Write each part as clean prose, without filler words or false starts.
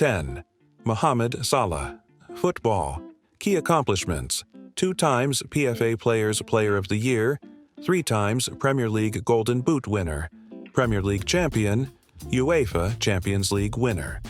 10. Mohamed Salah. Football. Key accomplishments: 2 times PFA Players Player of the Year, 3 times Premier League Golden Boot winner, Premier League champion, UEFA Champions League winner.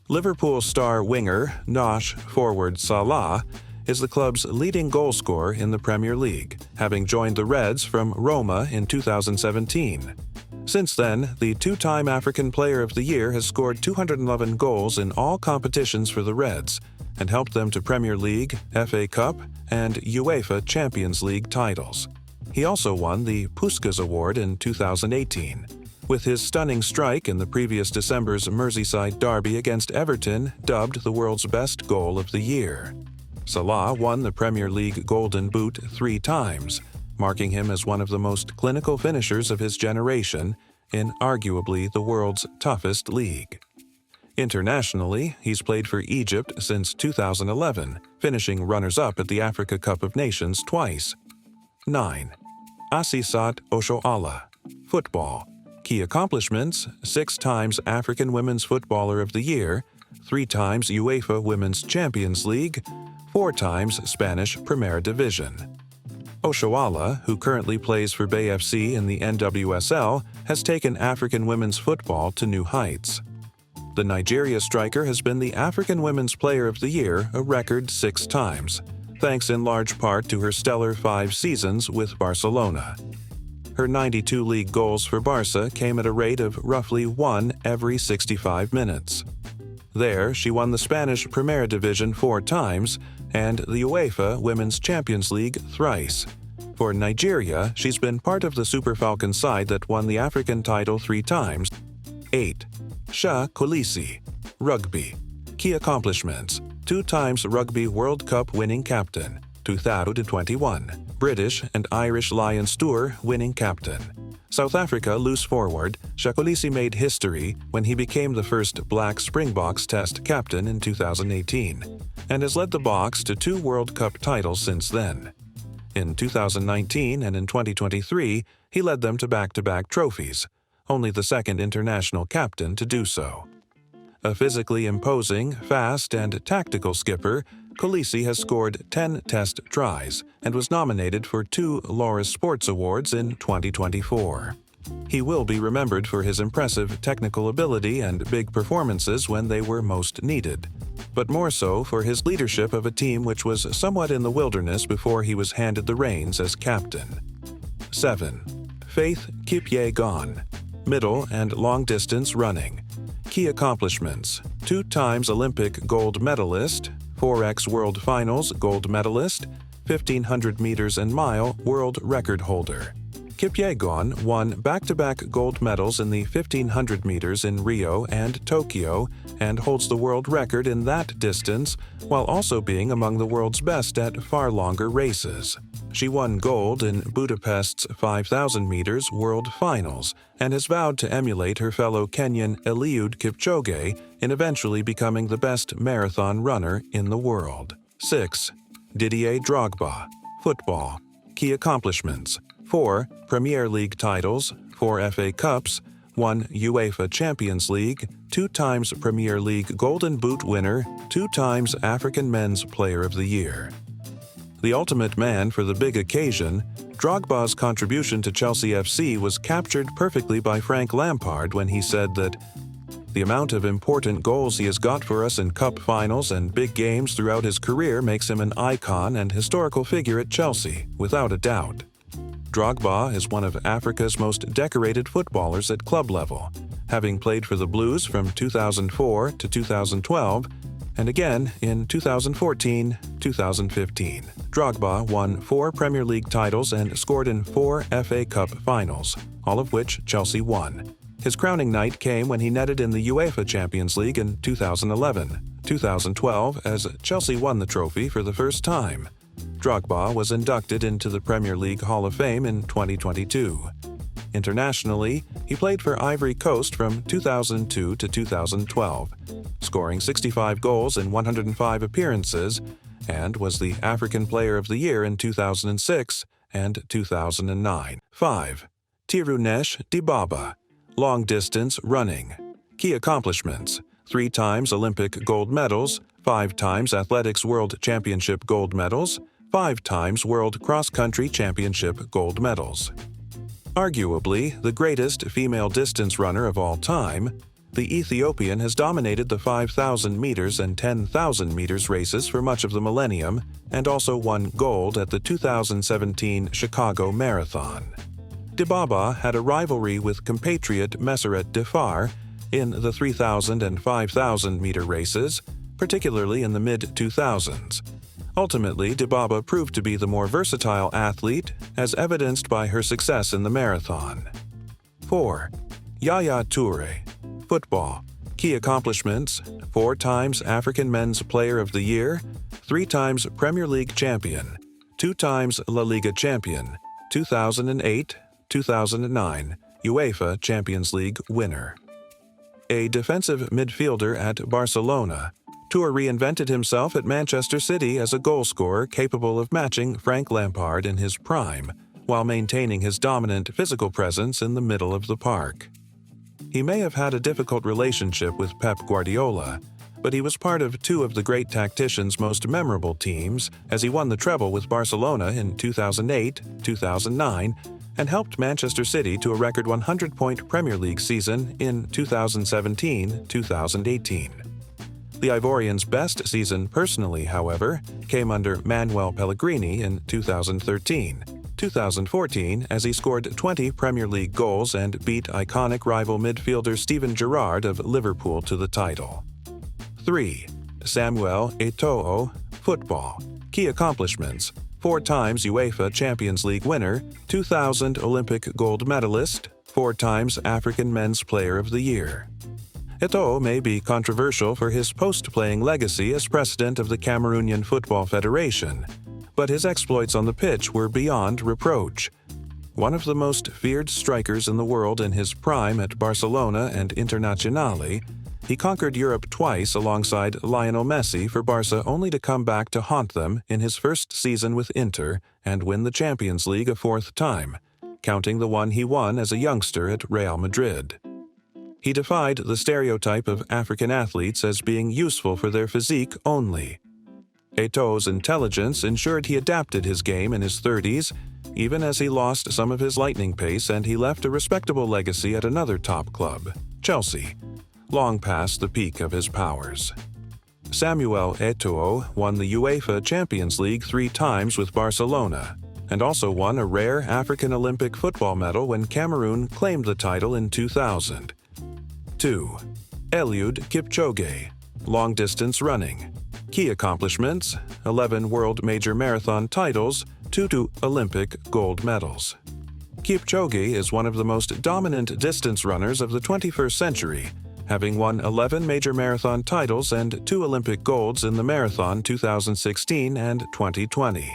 Liverpool star winger Nosh forward Salah is the club's leading goalscorer in the Premier League, having joined the Reds from Roma in 2017. Since then, the 2-time African Player of the Year has scored 211 goals in all competitions for the Reds and helped them to Premier League, FA Cup, and UEFA Champions League titles. He also won the Puskas Award in 2018. With his stunning strike in the previous December's Merseyside derby against Everton dubbed the world's best goal of the year. Salah won the Premier League Golden Boot 3 times, marking him as one of the most clinical finishers of his generation in arguably the world's toughest league. Internationally, he's played for Egypt since 2011, finishing runners-up at the Africa Cup of Nations twice. 9. Asisat Oshoala. Football. Key accomplishments: 6 times African Women's Footballer of the Year, 3 times UEFA Women's Champions League, 4 times Spanish Primera Division. Oshoala, who currently plays for Bay FC in the NWSL, has taken African women's football to new heights. The Nigeria striker has been the African Women's Player of the Year a record 6 times, thanks in large part to her stellar 5 seasons with Barcelona. Her 92 league goals for Barca came at a rate of roughly 1 every 65 minutes. There, she won the Spanish Primera Division 4 times and the UEFA Women's Champions League thrice. For Nigeria, she's been part of the Super Falcons side that won the African title 3 times. 8. Siya Kolisi. Rugby. Key accomplishments: 2 times Rugby World Cup winning captain, 2021. British and Irish Lions Tour winning captain. South Africa loose forward, Siya Kolisi made history when he became the first Black Springboks Test captain in 2018, and has led the Boks to 2 World Cup titles since then. In 2019 and in 2023, he led them to back-to-back trophies, only the second international captain to do so. A physically imposing, fast, and tactical skipper, Kolisi has scored 10 Test tries and was nominated for 2 Laureus Sports Awards in 2024. He will be remembered for his impressive technical ability and big performances when they were most needed, but more so for his leadership of a team which was somewhat in the wilderness before he was handed the reins as captain. 7. Faith Kipyegon. Middle and long-distance running. Key accomplishments: 2 times Olympic gold medalist, 4x World Finals gold medalist, 1500 meters and mile world record holder. Kipyegon won back-to-back gold medals in the 1500 meters in Rio and Tokyo and holds the world record in that distance while also being among the world's best at far longer races. She won gold in Budapest's 5,000 meters World Finals and has vowed to emulate her fellow Kenyan Eliud Kipchoge in eventually becoming the best marathon runner in the world. 6. Didier Drogba. Football. Key accomplishments: 4 Premier League titles, 4 FA Cups, 1 UEFA Champions League, 2 times Premier League Golden Boot winner, 2 times African Men's Player of the Year. The ultimate man for the big occasion, Drogba's contribution to Chelsea FC was captured perfectly by Frank Lampard when he said that the amount of important goals he has got for us in cup finals and big games throughout his career makes him an icon and historical figure at Chelsea, without a doubt. Drogba is one of Africa's most decorated footballers at club level, having played for the Blues from 2004 to 2012 and again in 2014-2015. Drogba won 4 Premier League titles and scored in 4 FA Cup finals, all of which Chelsea won. His crowning night came when he netted in the UEFA Champions League in 2011-2012 as Chelsea won the trophy for the first time. Drogba was inducted into the Premier League Hall of Fame in 2022. Internationally, he played for Ivory Coast from 2002 to 2012, scoring 65 goals in 105 appearances, and was the African Player of the Year in 2006 and 2009. 5. Tirunesh Dibaba. Long-distance running. Key accomplishments: 3 times Olympic gold medals, 5 times Athletics World Championship gold medals, 5 times World Cross Country Championship gold medals. Arguably the greatest female distance runner of all time, the Ethiopian has dominated the 5,000 meters and 10,000 meters races for much of the millennium and also won gold at the 2017 Chicago Marathon. Dibaba had a rivalry with compatriot Messeret Defar in the 3,000 and 5,000 meter races, particularly in the mid-2000s. Ultimately, Dibaba proved to be the more versatile athlete, as evidenced by her success in the marathon. 4. Yaya Toure. Football. Key accomplishments: 4 times African Men's Player of the Year, 3 times Premier League champion, 2 times La Liga champion, 2008, 2009 UEFA Champions League winner. A defensive midfielder at Barcelona, Toure reinvented himself at Manchester City as a goalscorer capable of matching Frank Lampard in his prime, while maintaining his dominant physical presence in the middle of the park. He may have had a difficult relationship with Pep Guardiola, but he was part of 2 of the great tactician's most memorable teams as he won the treble with Barcelona in 2008, 2009, and helped Manchester City to a record 100-point Premier League season in 2017-2018. The Ivorian's best season personally, however, came under Manuel Pellegrini in 2013-2014 as he scored 20 Premier League goals and beat iconic rival midfielder Steven Gerrard of Liverpool to the title. 3. Samuel Eto'o. Football. Key accomplishments: 4 times UEFA Champions League winner, 2000 Olympic gold medalist, 4 times African Men's Player of the Year. Eto'o may be controversial for his post-playing legacy as president of the Cameroonian Football Federation, but his exploits on the pitch were beyond reproach. One of the most feared strikers in the world in his prime at Barcelona and Internazionale, he conquered Europe twice alongside Lionel Messi for Barca, only to come back to haunt them in his first season with Inter and win the Champions League a 4th time, counting the one he won as a youngster at Real Madrid. He defied the stereotype of African athletes as being useful for their physique only. Eto'o's intelligence ensured he adapted his game in his 30s, even as he lost some of his lightning pace, and he left a respectable legacy at another top club, Chelsea, long past the peak of his powers. Samuel Eto'o won the UEFA Champions League 3 times with Barcelona, and also won a rare African Olympic football medal when Cameroon claimed the title in 2000. 2. Eliud Kipchoge. Long-distance running. Key accomplishments: 11 World Major Marathon titles, 2 Olympic gold medals. Kipchoge is one of the most dominant distance runners of the 21st century, having won 11 major marathon titles and 2 Olympic golds in the marathon 2016 and 2020.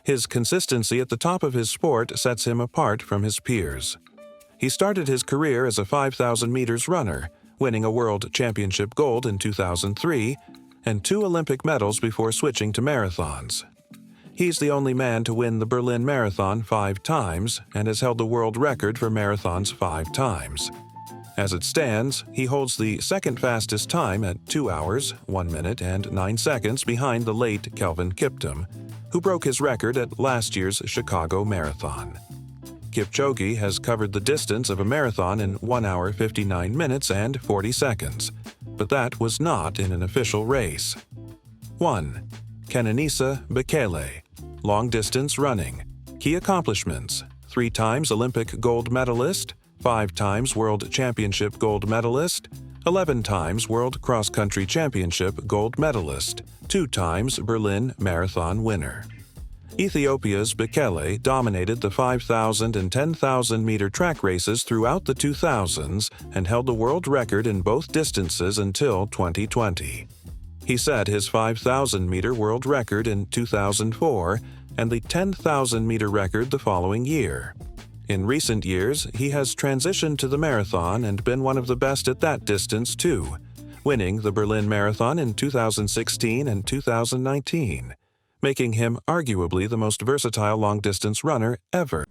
His consistency at the top of his sport sets him apart from his peers. He started his career as a 5,000 meters runner, winning a World Championship gold in 2003 and 2 Olympic medals before switching to marathons. He's the only man to win the Berlin Marathon 5 times and has held the world record for marathons 5 times. As it stands, he holds the second fastest time at 2 hours, 1 minute, and 9 seconds behind the late Kelvin Kiptum, who broke his record at last year's Chicago Marathon. Kipchoge has covered the distance of a marathon in 1 hour 59 minutes and 40 seconds, but that was not in an official race. 1. Kenenisa Bekele. Long-distance running. Key accomplishments: 3 times Olympic gold medalist, 5 times World Championship gold medalist, 11 times World Cross Country Championship gold medalist, 2 times Berlin Marathon winner. Ethiopia's Bekele dominated the 5,000 and 10,000 meter track races throughout the 2000s and held the world record in both distances until 2020. He set his 5,000 meter world record in 2004 and the 10,000 meter record the following year. In recent years, he has transitioned to the marathon and been one of the best at that distance too, winning the Berlin Marathon in 2016 and 2019. Making him arguably the most versatile long-distance runner ever.